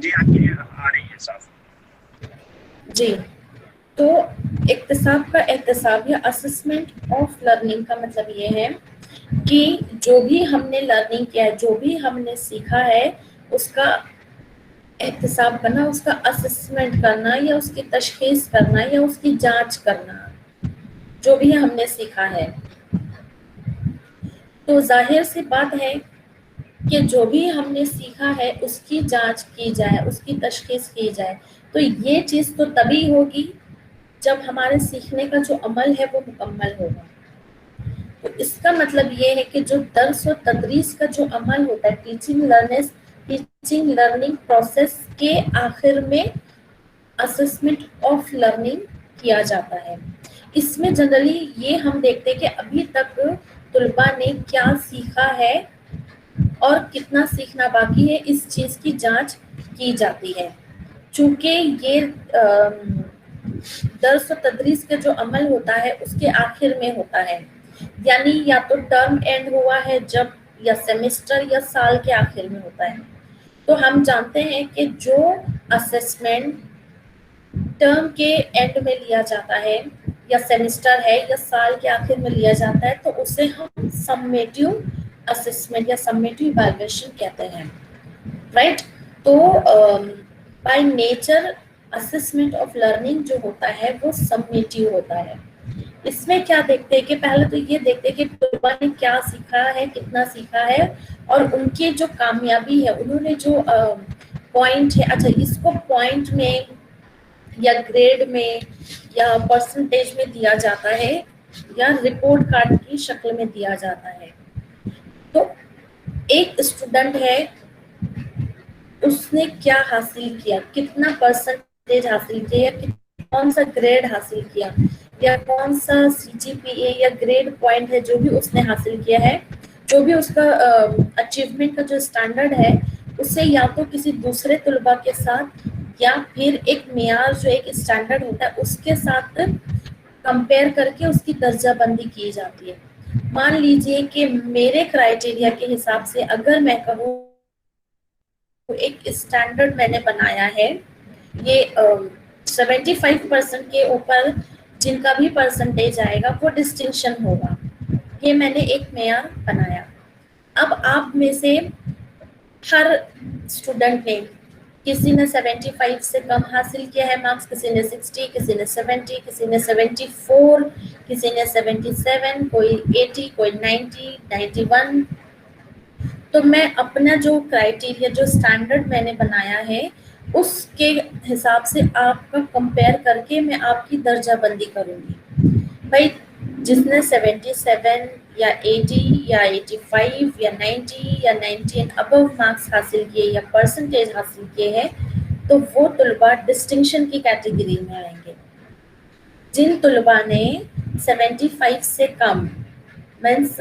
जी आपकी आ रही है साफ। जी, तो इक्तिसाब का एहतसाब या असेसमेंट ऑफ लर्निंग का मतलब ये है कि जो भी हमने लर्निंग किया है, जो भी हमने सीखा है, उसका एहतसाब करना, उसका असेसमेंट करना या उसकी तशखीस करना या उसकी जांच करना, जो भी हमने सीखा है। तो जाहिर सी बात है कि जो भी हमने सीखा है उसकी जांच की जाए, उसकी तशखीस की जाए। तो ये चीज़ तो तभी होगी जब हमारे सीखने का जो अमल है वो मुकम्मल होगा। तो इसका मतलब ये है कि जो दर्स और तदरीस का जो अमल होता है, टीचिंग लर्निंग प्रोसेस के आखिर में असेसमेंट ऑफ लर्निंग किया जाता है। इसमें जनरली ये हम देखते हैं कि अभी तक तुलबा ने क्या सीखा है और कितना सीखना बाकी है, इस चीज़ की जांच की जाती है। चूँकि ये दर्स और तदरीस का जो अमल होता है उसके आखिर में होता है, यानी या तो टर्म एंड हुआ है जब, या सेमेस्टर या साल के आखिर में होता है। तो हम जानते हैं कि जो असेसमेंट टर्म के एंड में लिया जाता है या सेमेस्टर है या साल के आखिर में लिया जाता है, तो उसे हम सम्मेटिव असेसमेंट या सम्मेटिव इवैल्यूएशन कहते हैं, राइट। तो by nature assessment of learning जो होता है वो सम्मेटिव होता है। इसमें क्या देखते हैं कि पहले तो ये देखते हैं कि तुलबा ने क्या सीखा है, कितना सीखा है, और उनकी जो कामयाबी है, उन्होंने जो पॉइंट है, अच्छा इसको पॉइंट में या ग्रेड में या परसेंटेज में दिया जाता है या रिपोर्ट कार्ड की शक्ल में दिया जाता है। तो एक स्टूडेंट है, उसने क्या हासिल किया, कितना परसेंटेज हासिल किया, कौन सा ग्रेड हासिल किया, या कौन सा CGPA या ग्रेड पॉइंट है जो भी उसने हासिल किया है, जो भी उसका अचीवमेंट का जो स्टैंडर्ड है, उससे या तो किसी दूसरे तुलबा के साथ या फिर एक मेयार जो एक स्टैंडर्ड होता है उसके साथ कंपेयर करके उसकी दर्जाबंदी की जाती है। मान लीजिए कि मेरे क्राइटेरिया के हिसाब से अगर मैं कहूँ एक स्टैंडर्ड मैंने बनाया है, ये 75% के ऊपर जिनका भी परसेंटेज आएगा वो डिस्टिंक्शन होगा, ये मैंने एक मेयार बनाया। अब आप में से हर स्टूडेंट ने, किसी ने 75 से कम हासिल किया है मार्क्स, किसी ने 60, किसी ने 70, किसी ने 74, किसी ने 77, कोई 80, कोई 90, 91। तो मैं अपना जो क्राइटेरिया, जो स्टैंडर्ड मैंने बनाया है, उसके हिसाब से आपका कंपेयर करके मैं आपकी दर्जाबंदी करूँगी। भाई जिसने 77 या 80 या 85 या 90 या 90 एंड अबव मार्क्स हासिल किए या परसेंटेज हासिल किए हैं, तो वो तुलबा डिस्टिंक्शन की कैटेगरी में आएंगे। जिन तुलबा ने 75 से कम मीन्स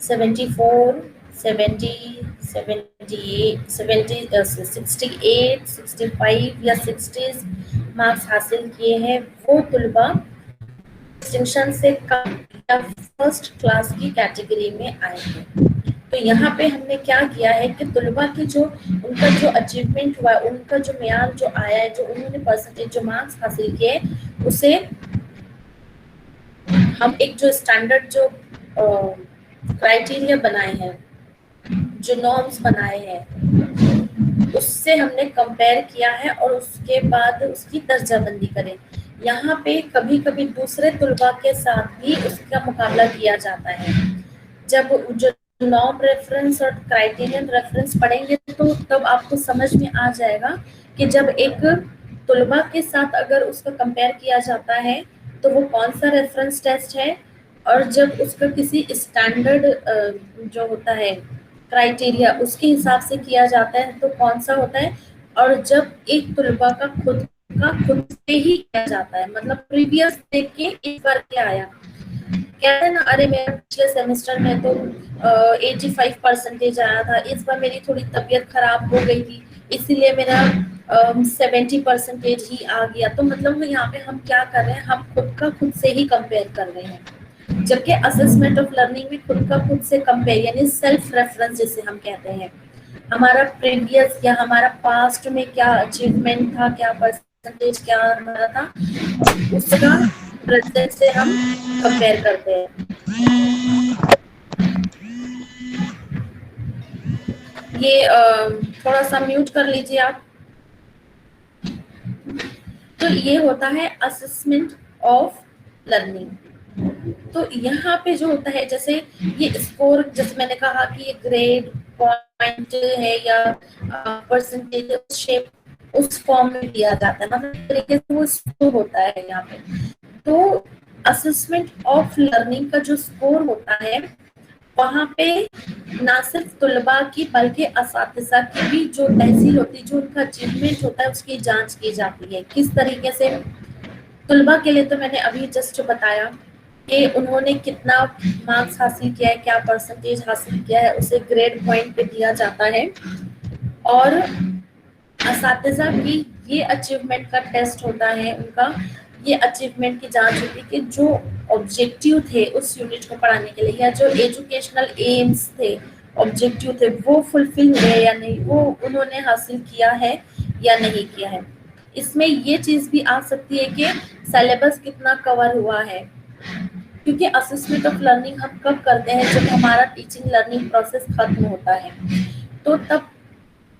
74, 70, 78, 68, 65 या 60 मार्क्स हासिल किए हैं, वो तुलबा डिस्टिंक्शन से कम या फर्स्ट क्लास की कैटेगरी में आएंगे। तो यहाँ पे हमने क्या किया है कि तुलबा की जो उनका जो अचीवमेंट हुआ है, उनका जो मेयार जो आया है, जो उन्होंने परसेंटेज जो मार्क्स हासिल किए, उसे हम एक जो स्टैंडर्ड जो क्राइटेरिया बनाए हैं, जो नॉर्म्स बनाए हैं, उससे हमने कंपेयर किया है और उसके बाद उसकी दर्जाबंदी करें। यहाँ पे कभी कभी दूसरे तुलबा के साथ भी उसका मुकाबला किया जाता है। जब जो नॉर्म रेफरेंस और क्राइटेरियन रेफरेंस पढ़ेंगे तो तब आपको समझ में आ जाएगा कि जब एक तुलबा के साथ अगर उसका कंपेयर किया जाता है तो वो कौन सा रेफरेंस टेस्ट है, और जब उसका किसी स्टैंडर्ड जो होता है क्राइटेरिया उसके हिसाब से किया जाता है तो कौन सा होता है, और जब एक तुलबा का खुद से ही किया जाता है, मतलब प्रीवियस देख के एक बार क्या आया, कहते हैं ना, अरे मेरे पिछले सेमेस्टर में तो 85% आया था, इस बार मेरी थोड़ी तबीयत खराब हो गई थी इसीलिए मेरा 70% ही आ गया। तो मतलब यहाँ पे हम क्या कर रहे हैं, हम खुद का खुद से ही कंपेयर कर रहे हैं, जबकि असेसमेंट ऑफ लर्निंग में खुद का खुद से कंपेयर यानी सेल्फ रेफरेंस जिसे हम कहते हैं, हमारा प्रीवियस या हमारा पास्ट में क्या अचीवमेंट था, क्या परसेंटेज क्या हमारा था, उसका प्रेजेंट से हम कंपेयर करते हैं। ये थोड़ा सा म्यूट कर लीजिए आप। तो ये होता है असेसमेंट ऑफ लर्निंग। तो यहाँ पे जो होता है, जैसे ये स्कोर, जैसे मैंने कहा कि ये ग्रेड पॉइंट है या परसेंटेज शेप उस फॉर्म में दिया जाता है, मतलब तरीके से वो स्कोर होता है यहाँ पे। तो असेसमेंट ऑफ लर्निंग का जो स्कोर होता है, वहाँ पे ना सिर्फ तुलबा की बल्कि असातिज़ा की भी जो तहसील होती है, जो उनका अचीवमेंट होता है, उसकी जांच की जाती है। किस तरीके से? तुलबा के लिए तो मैंने अभी जस्ट बताया कि उन्होंने कितना मार्क्स हासिल किया है, क्या परसेंटेज हासिल किया है, उसे ग्रेड पॉइंट पे दिया जाता है। और असातिज़ा की ये अचीवमेंट का टेस्ट होता है, उनका ये अचीवमेंट की जांच होती है कि जो ऑब्जेक्टिव थे उस यूनिट को पढ़ाने के लिए, या जो एजुकेशनल एम्स थे, ऑब्जेक्टिव थे, वो फुलफिल हुए या नहीं, वो उन्होंने हासिल किया है या नहीं किया है। इसमें ये चीज भी आ सकती है कि सिलेबस कितना कवर हुआ है, क्योंकि असेसमेंट ऑफ लर्निंग हम कब करते हैं? जब हमारा टीचिंग लर्निंग प्रोसेस खत्म होता है। तो तब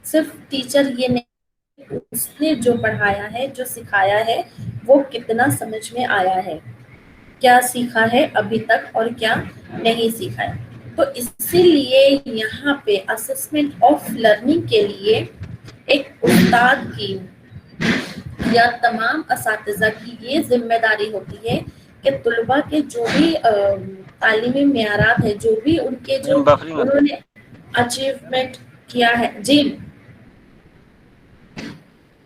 सिर्फ टीचर ये नहीं, उसने जो पढ़ाया है, जो सिखाया है, वो कितना समझ में आया है, क्या सीखा है अभी तक और क्या नहीं सीखा है। तो इसीलिए यहाँ पे असेसमेंट ऑफ लर्निंग के लिए एक उस्ताद की या तमाम असातिज़ा की ये जिम्मेदारी होती है कि तुलबा के जो भी तालीमी मेयारात है, जो भी उनके जो उन्होंने अचीवमेंट किया है। जी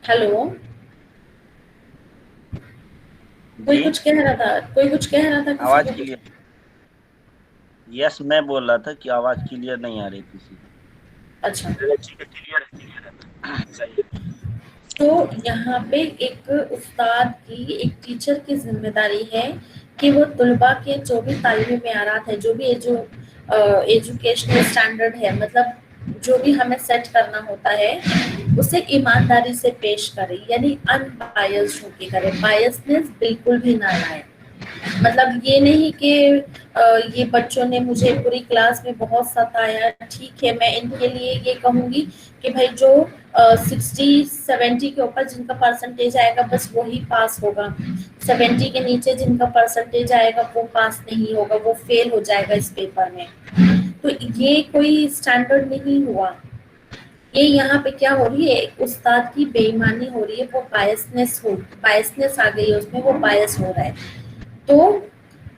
हेलो, कोई कुछ कह रहा था, कोई कुछ कह रहा था? आवाज क्लियर? यस, मैं बोल रहा था कि आवाज क्लियर नहीं आ रही किसी। अच्छा, क्लियर है। तो यहाँ पे एक उस्ताद की, एक टीचर की जिम्मेदारी है कि वो तुलबा के जो भी तालीमी मेयारात है, जो भी एजुकेशनल स्टैंडर्ड है, मतलब जो भी हमें सेट करना होता है, उसे ईमानदारी से पेश करे, यानी अनबायस्ड होके करे, बायसनेस बिल्कुल भी ना लाए। मतलब ये नहीं कि ये बच्चों ने मुझे पूरी क्लास में बहुत सताया, ठीक है, मैं इनके लिए ये कहूंगी कि भाई जो 60-70 के ऊपर जिनका परसेंटेज आएगा बस वही पास होगा, 70 के नीचे जिनका परसेंटेज आएगा वो पास नहीं होगा, वो फेल हो जाएगा इस पेपर में। तो ये कोई स्टैंडर्ड नहीं हुआ। ये यहाँ पे क्या हो रही है? एक उस्ताद की बेईमानी हो रही है, वो बायसनेस आ गई है उसमें, वो बायस हो रहा है। तो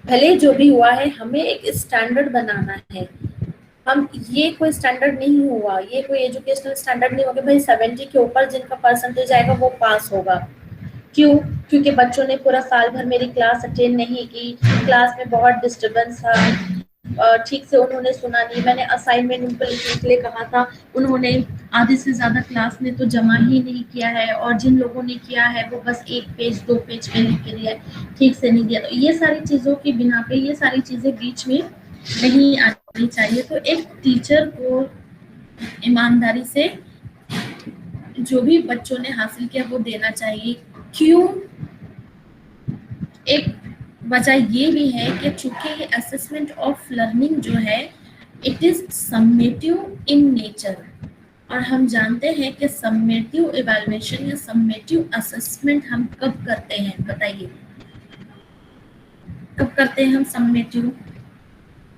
भले जो भी हुआ है, हमें एक स्टैंडर्ड बनाना है। हम ये कोई स्टैंडर्ड नहीं हुआ, ये कोई एजुकेशनल स्टैंडर्ड नहीं होगा भाई 70 के ऊपर जिनका परसेंटेज आएगा वो पास होगा। क्यों? क्योंकि बच्चों ने पूरा साल भर मेरी क्लास अटेंड नहीं की, क्लास में बहुत डिस्टर्बेंस था, ठीक से उन्होंने सुना नहीं, मैंने असाइनमेंट उनको लिखने के लिए कहा था, उन्होंने आधे से ज्यादा क्लास में तो जमा ही नहीं किया है, और जिन लोगों ने किया है वो बस 1 पेज 2 पेज पे लिख के दिया है, ठीक से नहीं दिया। तो ये सारी चीजों की बिना पे ये सारी चीजें बीच में नहीं आनी चाहिए। तो एक टीचर को ईमानदारी से जो भी बच्चों ने हासिल किया वो देना चाहिए। क्यों? एक वजह ये भी है कि चूंकि ये असेसमेंट ऑफ लर्निंग जो है, it is summative in nature, और हम जानते हैं कि समेटिव इवैल्यूएशन या समेटिव असेसमेंट हम कब करते हैं? बताइए, कब करते हैं हम समेटिव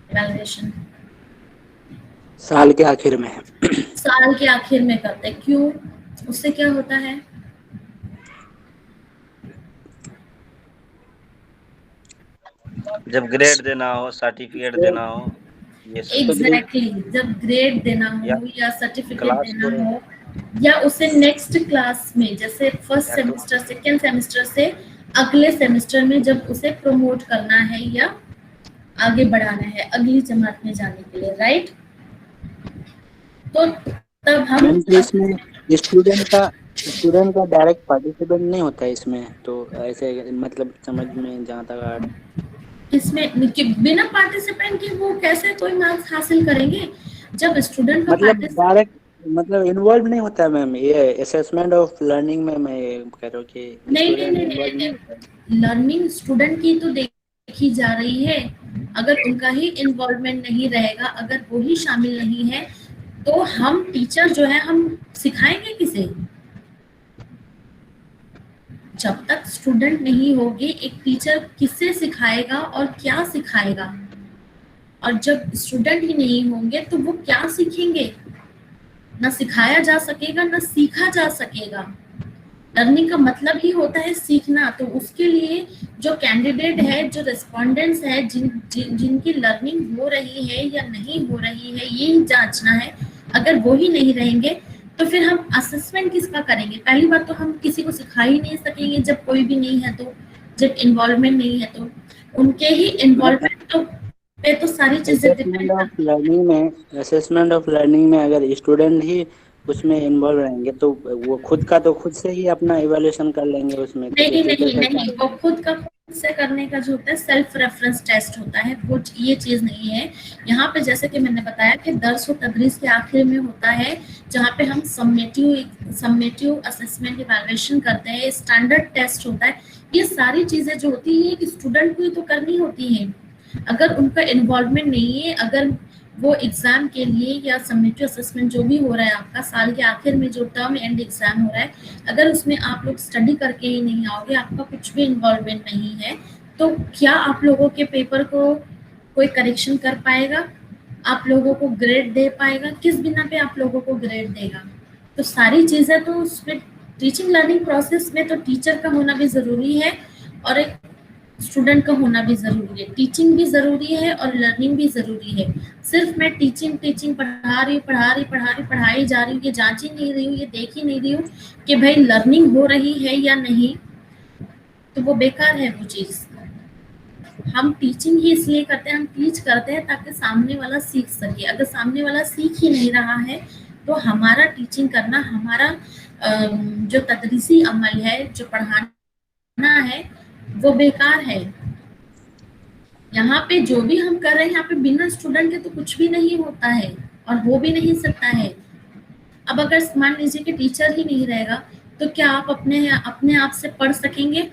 इवैल्यूएशन? साल के आखिर में। साल के आखिर में करते हैं। क्यों? उससे क्या होता है? जब ग्रेड देना हो, सर्टिफिकेट देना हो, ये एग्जैक्टली, जब ग्रेड देना हो या सर्टिफिकेट देना हो, या उसे नेक्स्ट क्लास में, जैसे फर्स्ट सेमेस्टर सेकेंड सेमेस्टर से अगले सेमेस्टर में जब उसे प्रमोट करना है या आगे बढ़ाना है अगली जमात में जाने के लिए, राइट? तो तब हम इसमें स्टूडेंट का डायरेक्ट पार्टिसिपेंट नहीं होता है इसमें, तो ऐसे मतलब समझ में जहाँ तक इसमें बिना पार्टिसिपेंट के वो कैसे कोई मार्क्स हासिल करेंगे? जब स्टूडेंट का मतलब मतलब इन्वॉल्व नहीं होता है मैम, ये असेसमेंट ऑफ लर्निंग में मैं कह रहा हूँ कि नहीं नहीं स्टूडेंट नहीं इन्वॉल्व नहीं, नहीं होता है। लर्निंग स्टूडेंट की तो देखी जा रही है। अगर उनका ही इन्वॉल्वमेंट नहीं रहेगा, अगर वो ही शामिल नहीं है, तो हम टीचर जो है हम सिखाएंगे किसे? जब तक स्टूडेंट नहीं होंगे, एक टीचर किसे सिखाएगा और क्या सिखाएगा? और जब स्टूडेंट ही नहीं होंगे तो वो क्या सीखेंगे? ना सिखाया जा सकेगा ना सीखा जा सकेगा। लर्निंग का मतलब ही होता है सीखना। तो उसके लिए जो कैंडिडेट है, जो रेस्पोंडेंट्स है, जिनकी लर्निंग हो रही है या नहीं हो रही है, ये ही जांचना है। अगर वो ही नहीं रहेंगे तो फिर हम असेसमेंट किसका करेंगे? पहली बात तो हम किसी को सिखा ही नहीं सकेंगे जब कोई भी नहीं है, तो जब इन्वॉल्वमेंट नहीं है तो उनके ही इन्वॉल्वमेंट तो पे तो सारी चीजें डिपेंड असेसमेंट ऑफ करती लर्निंग में, असेसमेंट ऑफ लर्निंग में अगर स्टूडेंट ही उसमें इन्वॉल्व रहेंगे तो वो खुद का तो खुद से ही अपना इवैल्यूएशन कर लेंगे उसमें, तो फिर नहीं टीचर नहीं का क्या? नहीं, वो खुद का खुद से करने का जो होता है सेल्फ रेफरेंस टेस्ट होता है, वो ये चीज नहीं है। यहाँ पे जैसे कि मैंने बताया कि दर्स और तदरीस के आखिर में होता है, जहाँ पे हम सम्मेटिव असेसमेंट इवैल्यूएशन करते हैं, स्टैंडर्ड टेस्ट होता है। ये सारी चीजें जो होती है कि स्टूडेंट को ही तो करनी होती है। अगर उनका इन्वॉल्वमेंट नहीं है, अगर वो एग्जाम के लिए या समेटिव असेसमेंट जो भी हो रहा है आपका साल के आखिर में जो टर्म एंड एग्जाम हो रहा है, अगर उसमें आप लोग स्टडी करके ही नहीं आओगे, आपका कुछ भी इन्वॉल्वमेंट नहीं है, तो क्या आप लोगों के पेपर को कोई करेक्शन कर पाएगा? आप लोगों को ग्रेड दे पाएगा? किस बिना पे आप लोगों को ग्रेड देगा? तो सारी चीजें तो उसमें टीचिंग लर्निंग प्रोसेस में तो टीचर का होना भी जरूरी है और एक स्टूडेंट का होना भी जरूरी है। टीचिंग भी जरूरी है और लर्निंग भी जरूरी है। सिर्फ मैं टीचिंग टीचिंग पढ़ाई जा रही हूँ, ये जांच ही नहीं रही हूँ, ये देख ही नहीं रही हूँ कि भाई लर्निंग हो रही है या नहीं, तो वो बेकार है वो चीज। हम टीचिंग ही इसलिए करते हैं, हम टीच करते हैं ताकि सामने वाला सीख सके। अगर सामने वाला सीख ही नहीं रहा है तो हमारा टीचिंग करना, हमारा जो तदरीसी अमल है, जो पढ़ाना है, वो बेकार है। यहाँ पे जो भी हम कर रहे हैं, यहाँ पे बिना स्टूडेंट के तो कुछ भी नहीं होता है और हो भी नहीं सकता है। अब अगर मान लीजिए कि टीचर ही नहीं रहेगा, तो क्या आप अपने आप से पढ़ सकेंगे?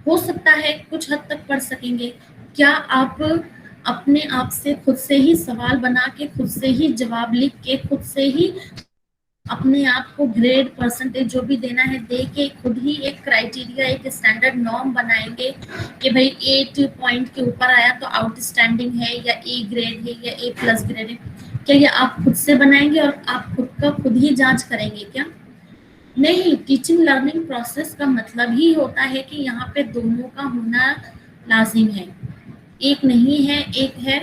हो सकता है कुछ हद तक पढ़ सकेंगे। क्या आप अपने आप से खुद से ही सवाल बना के, खुद से ही जवाब लिख के, खुद से ही अपने आप को ग्रेड परसेंटेज जो भी देना है दे के, खुद ही एक क्राइटेरिया, एक स्टैंडर्ड नॉर्म बनाएंगे कि भाई 8 पॉइंट के ऊपर आया तो आउटस्टैंडिंग है, या ए ग्रेड है, या ए प्लस ग्रेड है? क्या ये आप खुद से बनाएंगे और आप खुद का खुद ही जांच करेंगे क्या? नहीं। टीचिंग लर्निंग प्रोसेस का मतलब ही होता है कि यहाँ पे दोनों का होना लाजिम है। एक नहीं है, एक है,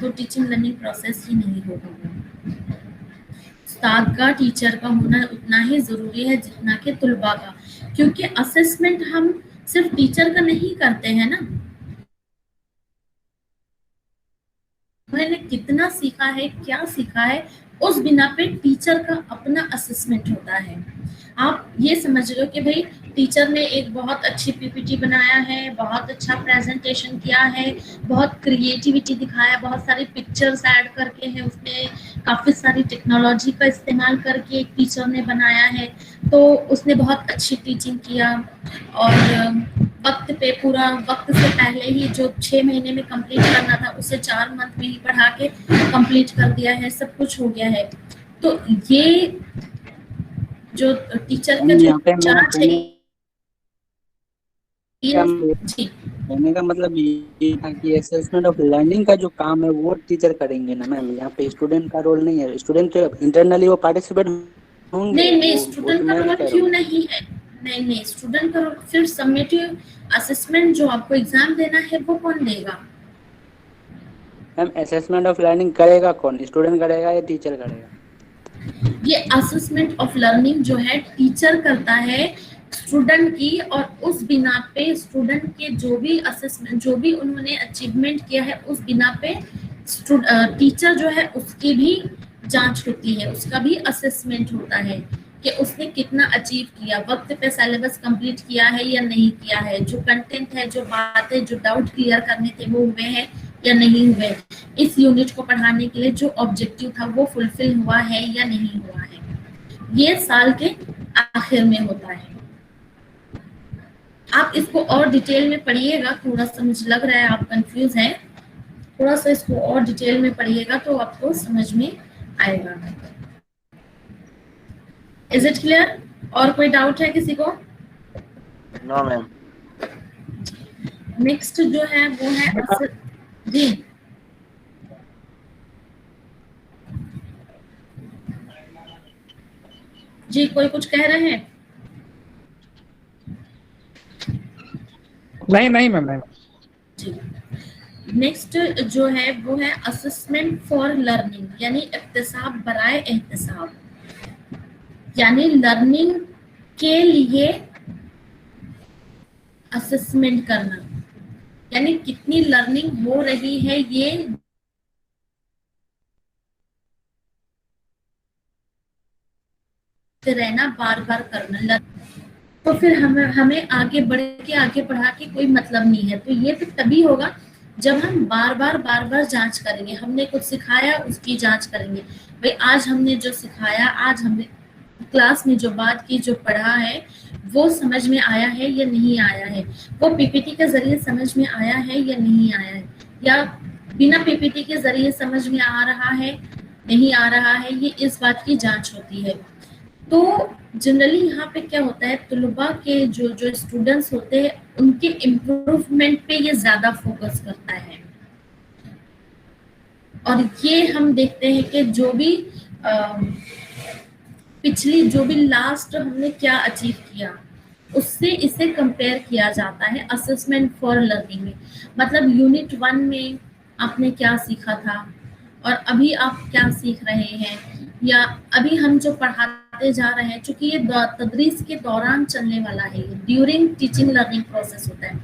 तो टीचिंग लर्निंग प्रोसेस ही नहीं होगा। उस्ताद का, टीचर का होना उतना ही जरूरी है जितना कि तुलबा का, क्योंकि असेसमेंट हम सिर्फ टीचर का नहीं करते हैं ना, मैंने कितना सीखा है, क्या सीखा है, उस बिना पे टीचर का अपना असेसमेंट होता है। आप ये समझ लो कि भाई टीचर ने एक बहुत अच्छी पीपीटी बनाया है, बहुत अच्छा प्रेजेंटेशन किया है, बहुत क्रिएटिविटी दिखाया, बहुत सारी पिक्चर्स ऐड करके है उसमें, काफी सारी टेक्नोलॉजी का इस्तेमाल करके एक टीचर ने बनाया है, तो उसने बहुत अच्छी टीचिंग किया और वक्त पे, पूरा वक्त से पहले ही जो 6 महीने में कंप्लीट करना था उसे 4 मंथ में ही पढ़ा के कंप्लीट कर दिया है, सब कुछ हो गया है। तो ये जो टीचर का जो यहाँ पे मैं जांच है, जी कहने का मतलब ये था कि असेसमेंट ऑफ लर्निंग का जो काम है वो टीचर करेंगे ना मैम, यहाँ पे स्टूडेंट का रोल नहीं है। स्टूडेंट तो इंटरनली वो पार्टिसिपेट होंगे, नहीं नहीं, वो स्टूडेंट तो का मैं भी रोल कह रहा क्यों हूँ। नहीं है? नहीं नहीं, स्टूडेंट का रोल फिर समेटिव असेसमेंट जो आपको एग्जाम देना है वो कौन देगा? मैम असेसमेंट ऑफ लर्निंग करेगा कौन, स्टूडेंट करेगा या टीचर करेगा? ये असेसमेंट ऑफ लर्निंग जो है टीचर करता है स्टूडेंट की, और उस बिना पे स्टूडेंट के जो भी असेसमेंट, जो भी उन्होंने अचीवमेंट किया है, उस बिना पे टीचर जो है उसकी भी जांच होती है, उसका भी असेसमेंट होता है कि उसने कितना अचीव किया, वक्त पे सिलेबस कंप्लीट किया है या नहीं किया है, जो कंटेंट है, जो बातें, जो डाउट क्लियर करने थे वो हुए हैं या नहीं हुए, इस यूनिट को पढ़ाने के लिए जो ऑब्जेक्टिव था वो फुलफिल हुआ है या नहीं हुआ है। ये साल के आखिर में होता है। आप इसको और डिटेल में पढ़िएगा, थोड़ा सा मुझे लग रहा है आप कंफ्यूज हैं, थोड़ा सा इसको और डिटेल में पढ़िएगा तो आपको समझ में आएगा। Is it clear? और कोई डाउट है किसी को? No ma'am. नेक्स्ट जो है वो है जी जी, कोई कुछ कह रहे हैं? नहीं मैम। नेक्स्ट जो है वो है असेसमेंट फॉर लर्निंग, यानी इक्तिसाब बराए एहतिसाब, यानी लर्निंग के लिए असेसमेंट करना, यानी कितनी लर्निंग हो रही है ये रहना, बार बार करना। तो फिर हमें आगे बढ़ के आगे बढ़ा के कोई मतलब नहीं है। तो ये फिर तभी होगा जब हम बार बार जांच करेंगे। हमने कुछ सिखाया उसकी जांच करेंगे, भाई आज हमने जो सिखाया, आज हमने क्लास में जो बात की, जो पढ़ा है वो समझ में आया है या नहीं आया है, वो पीपीटी के जरिए समझ में आया है या नहीं आया है, या बिना पीपीटी के जरिए समझ में आ रहा है नहीं आ रहा है, ये इस बात की जांच होती है। तो जनरली यहाँ पे क्या होता है, तलबा के जो स्टूडेंट्स होते हैं उनके इम्प्रूवमेंट पे ये ज्यादा फोकस करता है। और ये हम देखते हैं कि जो भी जो भी लास्ट हमने क्या अचीव किया उससे इसे कंपेयर किया जाता है असेसमेंट फॉर लर्निंग में। मतलब यूनिट 1 में आपने क्या सीखा था और अभी आप क्या सीख रहे हैं, या अभी हम जो पढ़ाते जा रहे हैं, चूंकि ये तदरीस के दौरान चलने वाला है, ड्यूरिंग टीचिंग लर्निंग प्रोसेस होता है।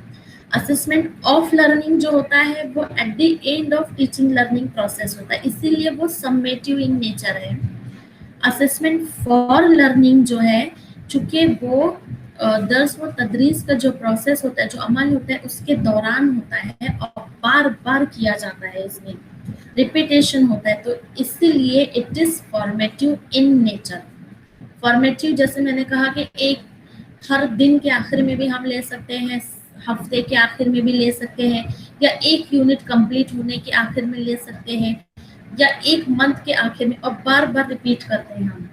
असेसमेंट ऑफ लर्निंग जो होता है वो at the end of teaching learning process होता है, इसीलिए वो समेटिव इन नेचर है। असेसमेंट फॉर लर्निंग जो है, चूंकि वो दर्स व तदरीस का जो प्रोसेस होता है, जो अमल होता है, उसके दौरान होता है और बार बार किया जाता है, इसमें रिपीटेशन होता है, तो इसीलिए it is formative in nature. Formative जैसे मैंने कहा कि एक हर दिन के आखिर में भी हम ले सकते हैं, हफ्ते के आखिर में भी ले सकते हैं, या एक यूनिट कंप्लीट होने के आखिर में ले सकते हैं, या एक मंथ के आखिर में, और बार बार रिपीट करते हैं हम।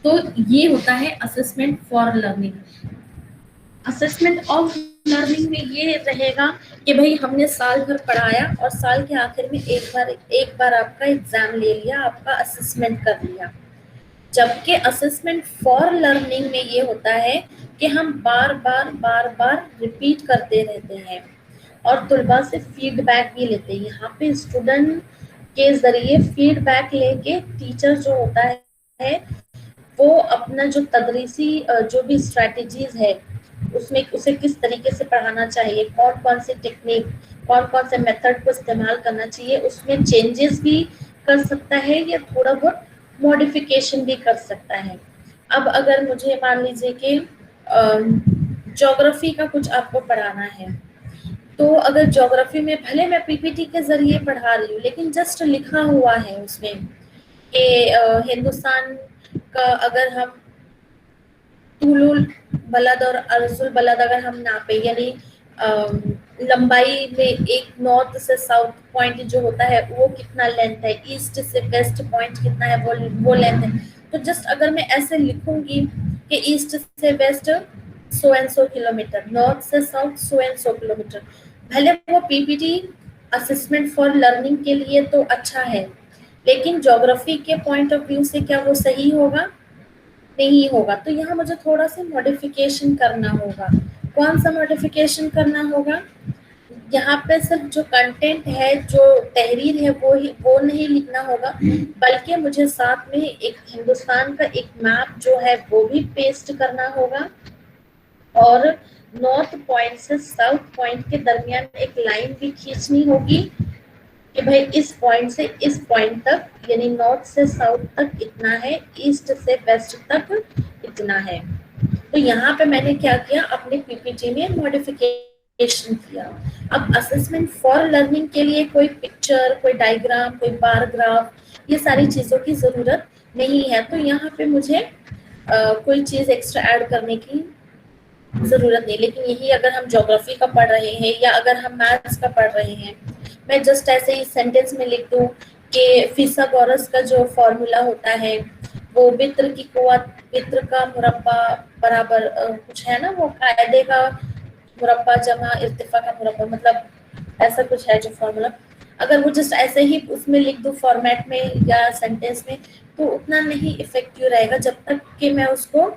तो ये होता है assessment for learning. Assessment of learning में ये रहेगा कि भाई हमने साल भर पढ़ाया और साल के आखिर में एक बार आपका एग्जाम ले लिया, आपका असेसमेंट कर लिया। जबकि असेसमेंट फॉर लर्निंग में ये होता है कि हम बार बार रिपीट करते रहते हैं और तुलबा से फीडबैक भी लेते हैं। यहाँ पे स्टूडेंट के जरिए फीडबैक लेके टीचर जो होता है वो अपना जो तदरीसी जो भी स्ट्रेटजीज है उसमें उसे किस तरीके से पढ़ाना चाहिए, कौन कौन से टेक्निक, कौन कौन से मेथड को इस्तेमाल करना चाहिए, उसमें चेंजेस भी कर सकता है या थोड़ा बहुत मॉडिफिकेशन भी कर सकता है। अब अगर मुझे मान लीजिए कि ज्योग्राफी का कुछ आपको पढ़ाना है, तो अगर ज्योग्राफी में भले मैं पीपीटी के जरिए पढ़ा रही हूँ, लेकिन जस्ट लिखा हुआ है उसमें कि हिंदुस्तान का अगर हम तूलुल बलद और अर्जुल बलद अगर हम नापे, यानी लंबाई में एक नॉर्थ से साउथ पॉइंट जो होता है वो कितना लेंथ है, ईस्ट से वेस्ट पॉइंट कितना है वो लेंथ है, तो जस्ट अगर मैं ऐसे लिखूंगी कि ईस्ट से west so and so kilometre, north से south so and so kilometre, भले वो पीपीटी असेसमेंट फॉर लर्निंग के लिए तो अच्छा है, लेकिन ज्योग्राफी के पॉइंट ऑफ व्यू से क्या वो सही होगा? नहीं होगा। तो यहाँ मुझे थोड़ा सा मॉडिफिकेशन करना होगा। कौन सा मॉडिफिकेशन करना होगा? यहाँ पे सिर्फ जो कंटेंट है, जो तहरीर है, वो नहीं लिखना होगा, बल्कि मुझे साथ में एक हिंदुस्तान का एक मैप जो है वो भी पेस्ट करना होगा, और नॉर्थ पॉइंट से साउथ पॉइंट के दरमियान एक लाइन भी खींचनी होगी कि भाई इस पॉइंट से इस पॉइंट तक, यानी नॉर्थ से साउथ तक इतना है, ईस्ट से वेस्ट तक इतना है। तो यहाँ पे मैंने क्या किया, अपने पीपीटी में मॉडिफिकेशन किया। अब असेसमेंट फॉर लर्निंग के लिए कोई पिक्चर, कोई डायग्राम, कोई बार ग्राफ, ये सारी चीज़ों की ज़रूरत नहीं है। तो यहाँ पे मुझे कोई चीज़ एक्स्ट्रा ऐड करने की ज़रूरत नहीं। लेकिन यही अगर हम ज्योग्राफी का पढ़ रहे हैं या अगर हम मैथ्स का पढ़ रहे हैं, मैं जस्ट ऐसे ही सेंटेंस में लिख दूँ कि फिथागोरस का जो फॉर्मूला होता है वो वित्र की कुव्वत, वित्र का मुरब्बा बराबर कुछ है ना, वो कायदे का मुरब्बा जमा इर्तिफा का मुरब्बा, मतलब ऐसा कुछ है जो फॉर्मूला। अगर वो जस्ट ऐसे ही उसमें लिख दूँ फॉर्मेट में या सेंटेंस में, तो उतना नहीं इफेक्टिव रहेगा जब तक कि मैं उसको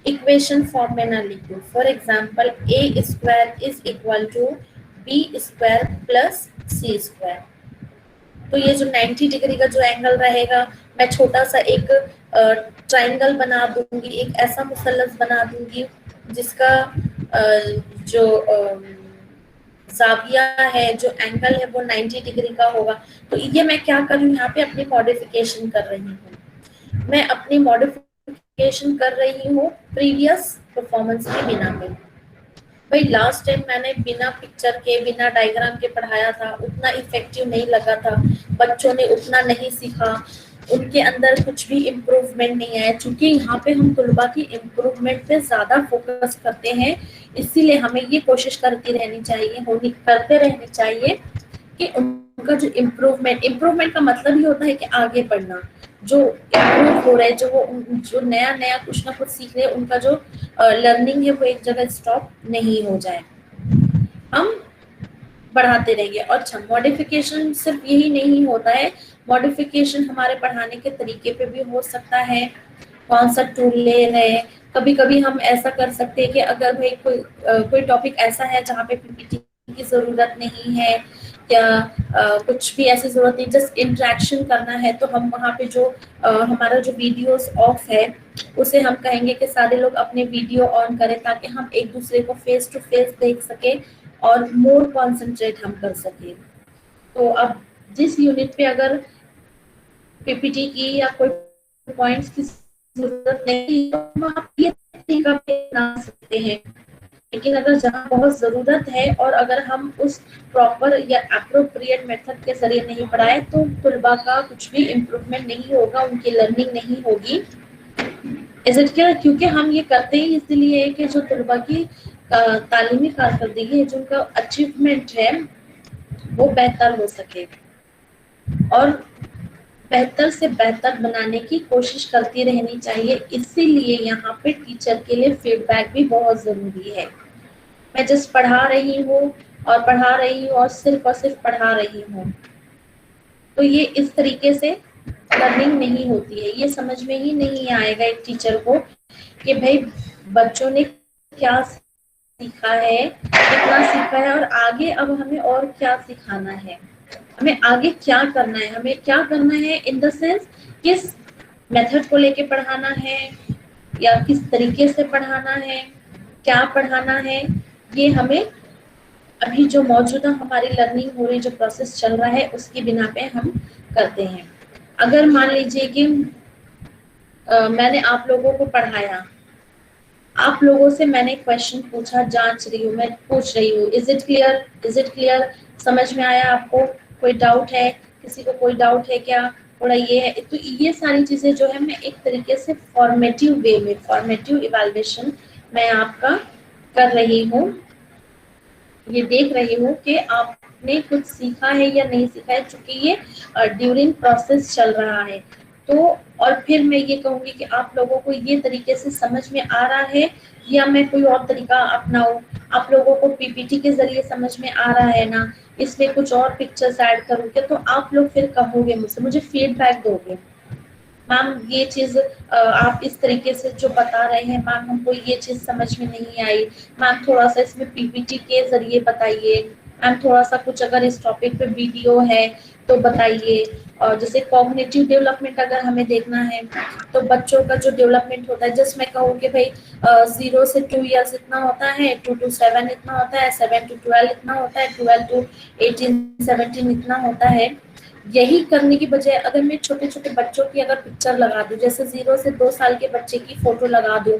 इक्वेशन फॉर्म में ना लिख दूँ। For example a square is equal to b square plus c square. तो ये जो 90 डिग्री का जो एंगल रहेगा, मैं छोटा सा एक ट्राइंगल बना दूंगी, एक ऐसा मुसल्लस बना दूंगी जिसका जो जाविया है, जो एंगल है वो 90 डिग्री का होगा। तो ये मैं क्या कर रही हूँ, यहाँ पे अपनी मॉडिफिकेशन कर रही हूँ। मैं अपनी मॉडिफिकेशन कर रही हूँ प्रीवियस परफॉर्मेंस के बिना पे। भाई लास्ट टाइम मैंने बिना पिक्चर के, बिना डायग्राम के पढ़ाया था, उतना इफेक्टिव नहीं लगा था, बच्चों ने उतना नहीं सीखा, उनके अंदर कुछ भी इम्प्रूवमेंट नहीं आया। क्योंकि यहाँ पे हम तुलबा की इम्प्रूवमेंट पे ज़्यादा फोकस करते हैं, इसीलिए हमें ये कोशिश करते रहनी चाहिए कि उनका जो इम्प्रूवमेंट का मतलब ही होता है कि आगे बढ़ना, जो इम्प्रूव हो रहा है, जो नया नया कुछ ना कुछ सीख रहे हैं, उनका जो लर्निंग है वो एक जगह स्टॉप नहीं हो जाए, हम बढ़ाते रहेंगे। और अच्छा, मॉडिफिकेशन सिर्फ यही नहीं होता है, मॉडिफिकेशन हमारे पढ़ाने के तरीके पे भी हो सकता है, कौन सा टूल ले रहे हैं। कभी कभी हम ऐसा कर सकते हैं कि अगर भाई कोई टॉपिक ऐसा है जहाँ पे पीपीटी की जरूरत नहीं है या कुछ भी ऐसी जरूरत नहीं, जस्ट इंटरेक्शन करना है, तो हम वहाँ पे जो हमारा जो वीडियोस ऑफ है उसे हम कहेंगे कि सारे लोग अपने वीडियो ऑन करें, ताकि हम एक दूसरे को फेस टू फेस देख सके और मोर कॉन्सेंट्रेट हम कर सके। तो अब जिस यूनिट पे अगर पीपीटी की या कोई पॉइंट्स की जरूरत नहीं तो हम आप ये तरीका बना सकते हैं। लेकिन अगर जहाँ बहुत जरूरत है और अगर हम उस प्रॉपर या अप्रोप्रिएट मेथड के जरिए नहीं पढ़ाए तो तुलबा का कुछ भी इम्प्रूवमेंट नहीं होगा, उनकी लर्निंग नहीं होगी। Is it clear? क्योंकि हम ये करते ही इसलिए कि जो तुलबा की तालीमी कारकर्दगी है, जो उनका अचीवमेंट है वो बेहतर हो सके और बेहतर से बेहतर बनाने की कोशिश करती रहनी चाहिए। इसीलिए यहाँ पे टीचर के लिए फीडबैक भी बहुत ज़रूरी है। मैं जस्ट पढ़ा रही हूँ और सिर्फ पढ़ा रही हूँ, तो ये इस तरीके से लर्निंग नहीं होती है। ये समझ में ही नहीं आएगा एक टीचर को कि भाई बच्चों ने क्या सीखा है, कितना सीखा है और आगे अब हमें और क्या सिखाना है, हमें आगे क्या करना है, हमें क्या करना है इन द सेंस किस मेथड को लेके पढ़ाना है या किस तरीके से पढ़ाना है, क्या पढ़ाना है, ये हमें अभी जो मौजूदा हमारी लर्निंग हो रही, जो प्रोसेस चल रहा है उसकी बिना पे हम करते हैं। अगर मान लीजिए कि मैंने आप लोगों को पढ़ाया, आप लोगों से मैंने क्वेश्चन पूछा, जांच रही हूँ, मैं पूछ रही हूँ, इज इट क्लियर, समझ में आया आपको, कोई डाउट है, किसी को कोई डाउट है क्या, थोड़ा ये है। तो ये सारी चीजें जो है मैं एक तरीके से फॉर्मेटिव वे में, फॉर्मेटिव इवैल्यूएशन मैं आपका कर रही हूँ, ये देख रही हूँ कि आपने कुछ सीखा है या नहीं सीखा है, चूंकि ये ड्यूरिंग प्रोसेस चल रहा है। तो और फिर मैं ये कहूँगी कि आप लोगों को ये तरीके से समझ में आ रहा है या मैं कोई और तरीका अपनाऊं, आप लोगों को पीपीटी के जरिए समझ में आ रहा है ना, इसमें कुछ और पिक्चर्स ऐड करूँगी, तो आप लोग फिर कहोगे मुझसे, मुझे फीडबैक दोगे, मैम ये चीज आप इस तरीके से जो बता रहे हैं मैम हमको ये चीज समझ में नहीं आई, मैम थोड़ा सा इसमें पीपीटी के जरिए बताइए, मैम थोड़ा सा कुछ अगर इस टॉपिक पे वीडियो है तो बताइए। और जैसे कॉग्निटिव डेवलपमेंट अगर हमें देखना है तो बच्चों का जो डेवलपमेंट होता है, जस्ट मैं कहूँ कि भाई 0 से 2 ईयर्स इतना होता है, 2 to 7 इतना होता है, 7 to 12 इतना होता है, 12 to 18 17 इतना होता है। यही करने की बजाय अगर मैं छोटे छोटे बच्चों की अगर पिक्चर लगा दूं, जैसे 0 से 2 साल के बच्चे की फोटो लगा दूं,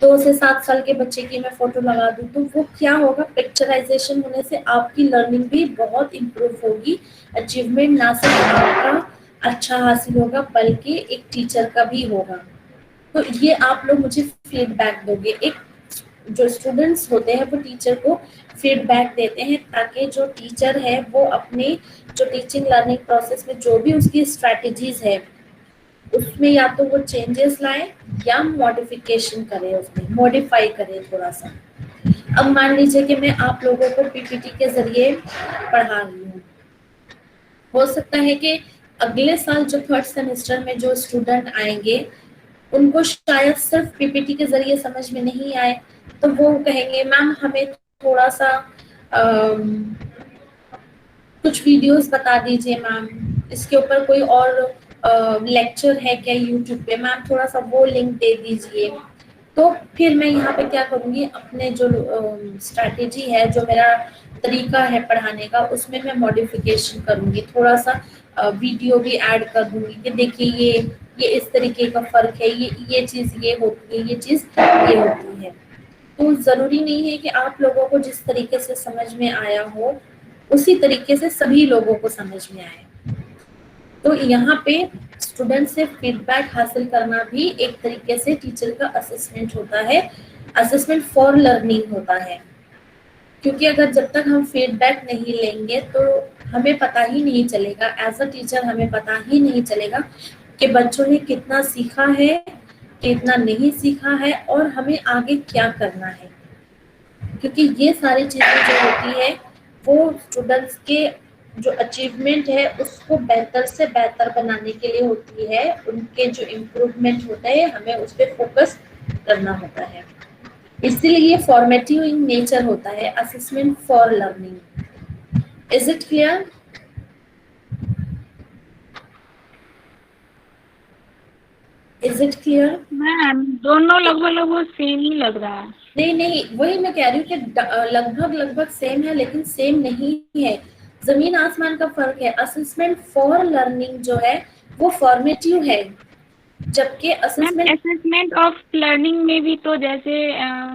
2 से 7 साल के बच्चे की मैं फोटो लगा दूं तो वो क्या होगा, पिक्चराइजेशन होने से आपकी लर्निंग भी बहुत इम्प्रूव होगी। अचीवमेंट ना सिर्फ आपका अच्छा हासिल होगा बल्कि एक टीचर का भी होगा। तो ये आप लोग मुझे फीडबैक दोगे। एक जो स्टूडेंट्स होते हैं वो टीचर को फीडबैक देते हैं ताकि जो टीचर है वो अपने जो टीचिंग लर्निंग प्रोसेस में जो भी उसकी स्ट्रैटेजीज है उसमें या तो वो चेंजेस लाए या मॉडिफिकेशन करे, उसमें मॉडिफाई करे थोड़ा सा। अब मान लीजिए कि मैं आप लोगों को पीपीटी के जरिए पढ़ा रही हूँ, हो सकता है कि अगले साल जो 3rd सेमेस्टर में जो स्टूडेंट आएंगे उनको शायद सिर्फ पीपीटी के जरिए समझ में नहीं आए, तो वो कहेंगे मैम हमें थोड़ा सा कुछ वीडियोस बता दीजिए मैम, इसके ऊपर कोई और लेक्चर है क्या यूट्यूब पे मैम, थोड़ा सा वो लिंक दे दीजिए। तो फिर मैं यहाँ पे क्या करूँगी, अपने जो स्ट्रैटेजी है, जो मेरा तरीका है पढ़ाने का, उसमें मैं मॉडिफिकेशन करूँगी, थोड़ा सा वीडियो भी ऐड कर दूंगी कि देखिए ये इस तरीके का फर्क है, ये चीज़ ये होती है, ये चीज़ ये होती है। तो ज़रूरी नहीं है कि आप लोगों को जिस तरीके से समझ में आया हो उसी तरीके से सभी लोगों को समझ में आए। तो यहाँ पे स्टूडेंट से फीडबैक हासिल करना भी एक तरीके से टीचर का असेसमेंट होता है, असेसमेंट फॉर लर्निंग होता है। क्योंकि अगर जब तक हम फीडबैक नहीं लेंगे तो हमें पता ही नहीं चलेगा, एज अ टीचर हमें पता ही नहीं चलेगा कि बच्चों ने कितना सीखा है, कितना नहीं सीखा है और हमें आगे क्या करना है। क्योंकि ये सारी चीज़ें जो होती है वो स्टूडेंट्स के जो अचीवमेंट है उसको बेहतर से बेहतर बनाने के लिए होती है, उनके जो इम्प्रूवमेंट होता है हमें उस पर फोकस करना होता है। इसलिए ये फॉर्मेटिव इन नेचर होता है, assessment for learning. Is it clear? Is it clear? Ma'am दोनों लगभग सेम ही लग रहा है। नहीं, वही मैं कह रही हूँ कि लगभग सेम है, लेकिन सेम नहीं है, जमीन आसमान का फर्क है। असेसमेंट फॉर लर्निंग जो है वो फॉर्मेटिव है, जबकि असेसमेंट ऑफ लर्निंग में भी तो जैसे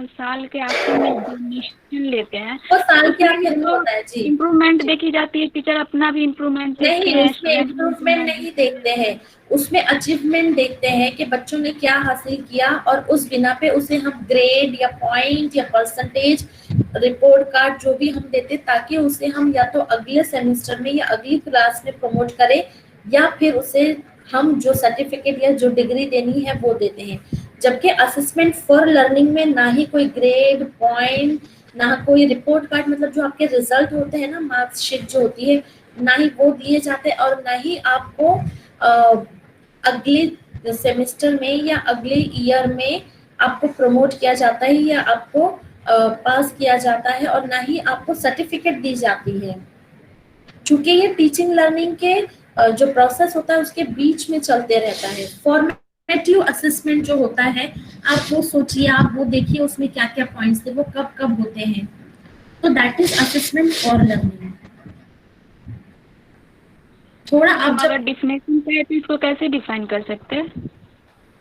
साल के आखिर में एग्जामिनेशन लेते हैं वो साल के आखिर में होता है जी, इम्प्रूवमेंट देखी जाती है, टीचर अपना भी इम्प्रूवमेंट नहीं, उसमें इम्प्रूवमेंट नहीं देखते हैं, उसमें अचीवमेंट देखते हैं कि बच्चों ने क्या हासिल किया और उस बिना पे उसे हम ग्रेड या पॉइंट या परसेंटेज, रिपोर्ट कार्ड जो भी हम देते ताकि उसे हम या तो अगले सेमेस्टर में या अगली क्लास में प्रमोट करें या फिर उसे हम जो सर्टिफिकेट या जो डिग्री देनी है वो देते हैं। जबकि असेसमेंट फॉर लर्निंग में ना ही कोई ग्रेड पॉइंट, ना कोई रिपोर्ट कार्ड, मतलब जो आपके रिजल्ट होते हैं ना, मार्क्स शीट जो होती है, ना ही वो दिए जाते और ना ही आपको अगले सेमेस्टर में या अगले ईयर में आपको प्रमोट किया जाता है या आपको पास किया जाता है और ना ही आपको सर्टिफिकेट दी जाती है। चूंकि ये टीचिंग लर्निंग के जो प्रोसेस होता है उसके बीच में चलते रहता है। फॉर्मेटिव असेसमेंट जो होता है, आप वो सोचिए, आप वो देखिए उसमें क्या क्या पॉइंट्स थे, वो कब कब होते हैं, तो that is assessment for learning. थोड़ा आप जब डेफिनेशन पे तो इसको कैसे डिफाइन कर सकते हैं?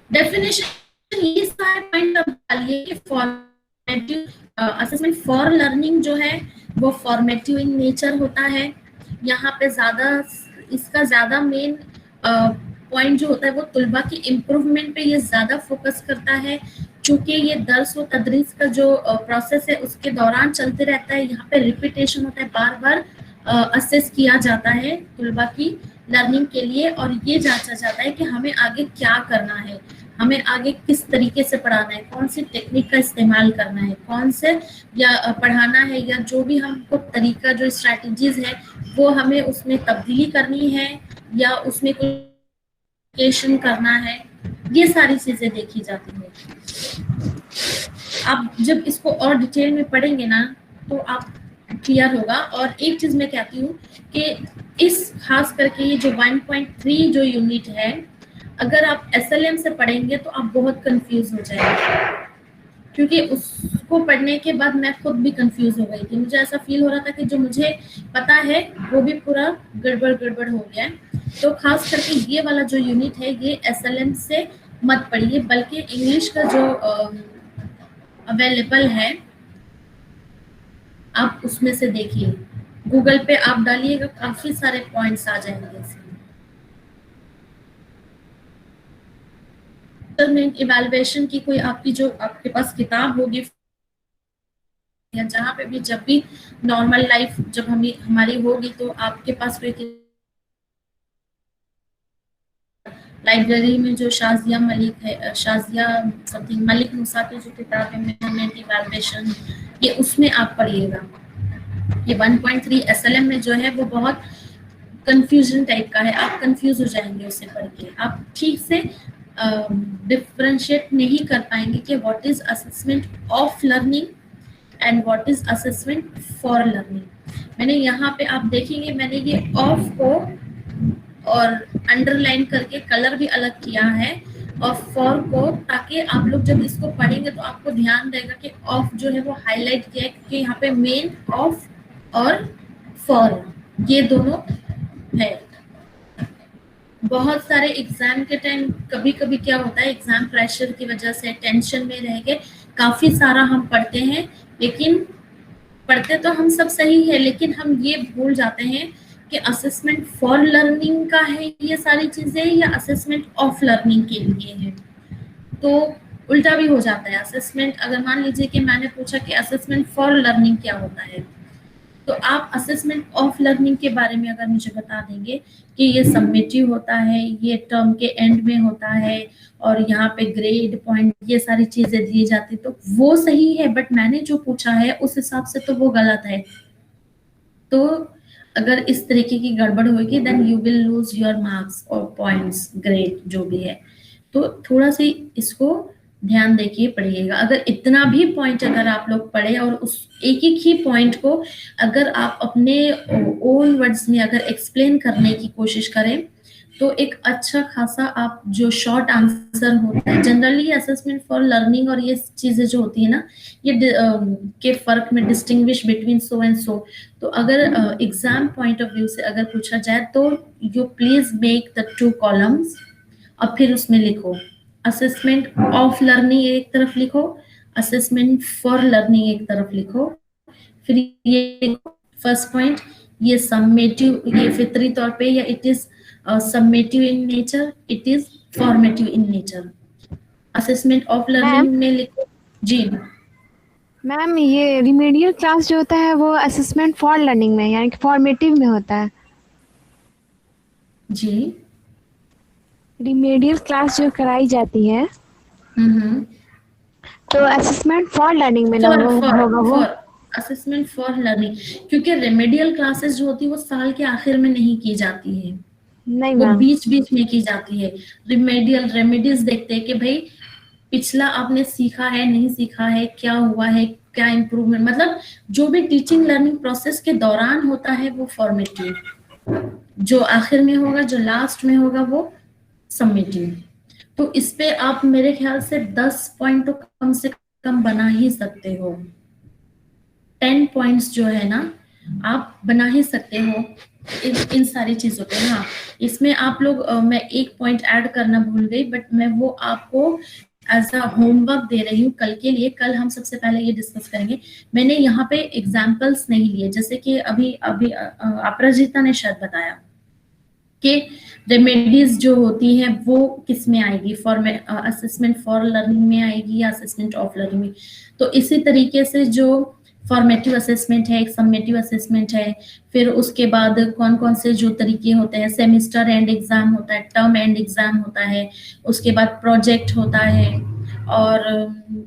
डेफिनेशन ये सारे पॉइंट आप डालिए कि फॉर्मेटिव असेसमेंट फॉर लर्निंग जो है वो फॉर्मेटिव इन नेचर होता है। यहाँ पे इसका ज्यादा मेन पॉइंट जो होता है वो तुलबा की इम्प्रूवमेंट पे ये ज्यादा फोकस करता है। चूंकि ये दर्स व तदरीस का जो प्रोसेस है उसके दौरान चलते रहता है, यहाँ पे रिपीटेशन होता है, बार बार असेस किया जाता है तुलबा की लर्निंग के लिए और ये जांचा जाता है कि हमें आगे क्या करना है, हमें आगे किस तरीके से पढ़ाना है, कौन सी टेक्निक का इस्तेमाल करना है, कौन से या पढ़ाना है, या जो भी हमको तरीका जो स्ट्रैटेजीज है वो हमें उसमें तब्दीली करनी है या उसमें कोई करना है, ये सारी चीजें देखी जाती है। आप जब इसको और डिटेल में पढ़ेंगे ना तो आप क्लियर होगा। और एक चीज मैं कहती हूँ कि इस खास करके ये जो 1.3 जो यूनिट है, अगर आप SLM से पढ़ेंगे तो आप बहुत कंफ्यूज हो जाएंगे, क्योंकि उसको पढ़ने के बाद मैं खुद भी कंफ्यूज हो गई थी। मुझे ऐसा फील हो रहा था कि जो मुझे पता है वो भी पूरा गड़बड़ हो गया है। तो खास करके ये वाला जो यूनिट है ये SLM से मत पढ़िए, बल्कि इंग्लिश का जो अवेलेबल है, आप उसमें से देखिए। गूगल पे आप डालिएगा, काफी सारे पॉइंट्स आ जाएंगे इसमें। इवैल्यूएशन की कोई आपकी जो आपके पास किताब होगी, या जहाँ पे भी जब भी नॉर्मल लाइफ जब हमारी होगी, तो आपके पास कोई लाइब्रेरी में जो शाजिया मलिक है, शाजिया समथिंग मलिक मूसा की जो किताब है मेजरमेंट इवैल्यूएशन, ये उसमें आप पढ़िएगा। ये 1.3 एसएलएम में जो है वो बहुत कंफ्यूजन टाइप का है, आप कंफ्यूज हो जाएंगे उसे पढ़ के, आप ठीक से डिफरेंशिएट नहीं कर पाएंगे कि what is assessment of learning and what is assessment for learning. मैंने यहाँ पे आप देखेंगे, मैंने ये ऑफ को और अंडरलाइन करके कलर भी अलग किया है, और फॉर को, ताकि आप लोग जब इसको पढ़ेंगे तो आपको ध्यान रहेगा कि ऑफ जो है वो हाईलाइट किया है, क्योंकि यहाँ पे मेन ऑफ और फॉर ये दोनों है। बहुत सारे एग्जाम के टाइम कभी कभी क्या होता है, एग्जाम प्रेशर की वजह से टेंशन में रह के काफी सारा हम पढ़ते हैं, लेकिन पढ़ते तो हम सब सही है, लेकिन हम ये भूल जाते हैं कि असेसमेंट फॉर लर्निंग का है ये सारी चीजें, या असेसमेंट ऑफ लर्निंग के लिए है। तो उल्टा भी हो जाता है। असेसमेंट, अगर मान लीजिए कि मैंने पूछा कि असेसमेंट फॉर लर्निंग क्या होता है, तो आप असेसमेंट ऑफ लर्निंग के बारे में अगर मुझे बता देंगे कि ये सबमिटिव होता है, ये टर्म के एंड में होता है, और यहाँ पे ग्रेड पॉइंट ये सारी चीजें दी जाती, तो वो सही है, बट मैंने जो पूछा है उस हिसाब से तो वो गलत है। तो अगर इस तरीके की गड़बड़ होगी, then you will lose your marks और पॉइंट्स, ग्रेड जो भी है। तो थोड़ा सी इसको ध्यान देके पढ़िएगा। अगर इतना भी पॉइंट अगर आप लोग पढ़े और उस एक एक ही पॉइंट को अगर आप अपने ओन वर्ड्स में अगर एक्सप्लेन करने की कोशिश करें, तो एक अच्छा खासा आप जो शॉर्ट आंसर होता है, जनरली असेसमेंट फॉर लर्निंग और ये चीजें जो होती है ना, ये के फर्क में डिस्टिंग्विश बिटवीन सो एंड सो। तो अगर एग्जाम पॉइंट ऑफ व्यू से अगर पूछा जाए, तो you please make the 2 columns, और फिर उसमें लिखो असेसमेंट ऑफ लर्निंग एक तरफ लिखो, असेसमेंट फॉर लर्निंग एक तरफ लिखो। फिर ये फर्स्ट पॉइंट, ये समेटिव, ये फितरी तौर पे, या it is summative in nature, it is formative in nature. Assessment of learning में लिखो जी। मैम ये रिमेडियल क्लास जो होता है वो असेसमेंट फॉर लर्निंग में यानी कि फॉर्मेटिव में होता है जी। रिमेडियल क्लास जो कराई जाती है तो असेसमेंट फॉर लर्निंग में ना होगा वो असेसमेंट फॉर लर्निंग, क्योंकि रेमेडियल क्लासेस जो होती है वो साल के आखिर में नहीं की जाती है, नहीं वो मैम, बीच बीच में की जाती है। रिमेडियल रेमेडीज देखते हैं कि भाई पिछला आपने सीखा है नहीं सीखा है, क्या हुआ है, क्या इम्प्रूवमेंट, मतलब जो भी टीचिंग लर्निंग प्रोसेस के दौरान होता है वो फॉर्मेटिव, जो आखिर में होगा, जो लास्ट में होगा वो समेटिव। तो इस पे आप मेरे ख्याल से 10 पॉइंट तो कम से कम बना ही सकते हो। 10 पॉइंट्स जो है ना आप बना ही सकते हो इन सारी चीजों पे। हाँ, इसमें आप लोग मैं एक पॉइंट ऐड करना भूल गई, बट मैं वो आपको एज अ होमवर्क दे रही हूँ कल के लिए। कल हम सबसे पहले ये डिस्कस करेंगे। मैंने यहाँ पे एग्जाम्पल्स नहीं लिए, जैसे कि अभी अपराजिता ने शायद बताया कि रेमेडीज जो होती है वो किस में आएगी, असेसमेंट फॉर लर्निंग में आएगी या असेसमेंट ऑफ लर्निंग में। तो इसी तरीके से जो फॉर्मेटिव असेसमेंट है, एक समेटिव असेसमेंट है, फिर उसके बाद कौन कौन से जो तरीके होते हैं, सेमेस्टर एंड एग्जाम होता है, टर्म एंड एग्जाम होता है, उसके बाद प्रोजेक्ट होता है और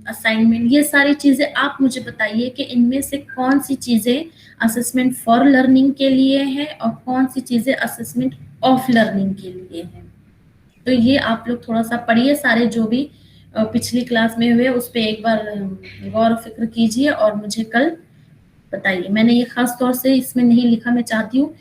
असाइनमेंट, ये सारी चीजें आप मुझे बताइए कि इनमें से कौन सी चीजें असेसमेंट फॉर लर्निंग के लिए है और कौन सी चीजें असेसमेंट ऑफ लर्निंग के लिए है। तो ये आप लोग थोड़ा सा पढ़िए, सारे जो भी पिछली क्लास में हुए उस पर एक बार गौर फिक्र कीजिए और मुझे कल बताइए। मैंने ये खास तौर से इसमें नहीं लिखा, मैं चाहती हूँ